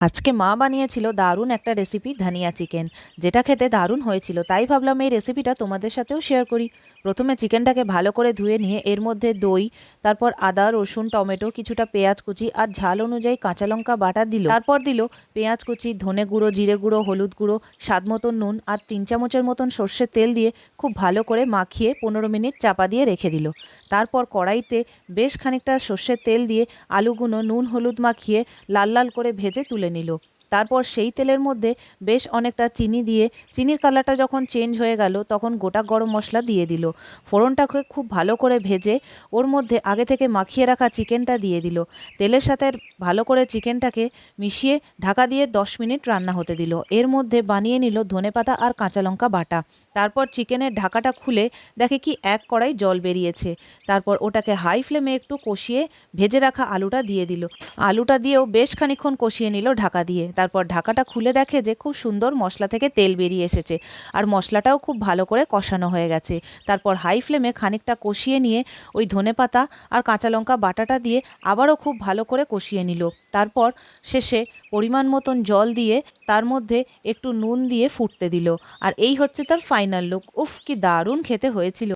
আজকে মা বানিয়েছিল দারুণ একটা রেসিপি ধনিয়া চিকেন, যেটা খেতে দারুণ হয়েছিল। তাই ভাবলাম এই রেসিপিটা তোমাদের সাথেও শেয়ার করি। প্রথমে চিকেনটাকে ভালো করে ধুয়ে নিয়ে এর মধ্যে দই, তারপর আদা রসুন টমেটো, কিছুটা পেঁয়াজ কুচি আর ঝাল অনুযায়ী কাঁচা লঙ্কা বাটা দিল। তারপর দিল পেঁয়াজ কুচি, ধনে গুঁড়ো, জিরে গুঁড়ো, হলুদ গুঁড়ো, স্বাদ মতন নুন আর 3 চামচের মতন সর্ষের তেল দিয়ে খুব ভালো করে মাখিয়ে 15 মিনিট চাপা দিয়ে রেখে দিল। তারপর কড়াইতে বেশ খানিকটা সর্ষের তেল দিয়ে আলুগুলো নুন হলুদ মাখিয়ে লাল লাল করে ভেজে তুলে নিল। তারপর সেই তেলের মধ্যে বেশ অনেকটা চিনি দিয়ে চিনির কালারটা যখন চেঞ্জ হয়ে গেল তখন গোটা গরম মশলা দিয়ে দিল। ফোড়নটাকে খুব ভালো করে ভেজে ওর মধ্যে আগে থেকে মাখিয়ে রাখা চিকেনটা দিয়ে দিল। তেলের সাথে ভালো করে চিকেনটাকে মিশিয়ে ঢাকা দিয়ে 10 মিনিট রান্না হতে দিল। এর মধ্যে বানিয়ে নিল ধনেপাতা আর কাঁচা লঙ্কা বাটা। তারপর চিকেনের ঢাকাটা খুলে দেখে কি এক কড়াই জল বেরিয়েছে। তারপর ওটাকে হাই ফ্লেমে একটু কষিয়ে ভেজে রাখা আলুটা দিয়ে দিল। আলুটা দিয়েও বেশ খানিকক্ষণ কষিয়ে নিল ঢাকা দিয়ে। তারপর ঢাকাটা খুলে দেখে যে খুব সুন্দর মশলা থেকে তেল বেরিয়ে এসেছে আর মশলাটাও খুব ভালো করে কষানো হয়ে গেছে। তারপর হাই ফ্লেমে খানিকটা কষিয়ে নিয়ে ওই ধনেপাতা আর কাঁচা লঙ্কা বাটাটা দিয়ে আবারও খুব ভালো করে কষিয়ে নিল। তারপর শেষে পরিমাণ মতন জল দিয়ে তার মধ্যে একটু নুন দিয়ে ফুটতে দিল। আর এই হচ্ছে তার ফাইনাল লুক। উফ, কি দারুণ খেতে হয়েছিল।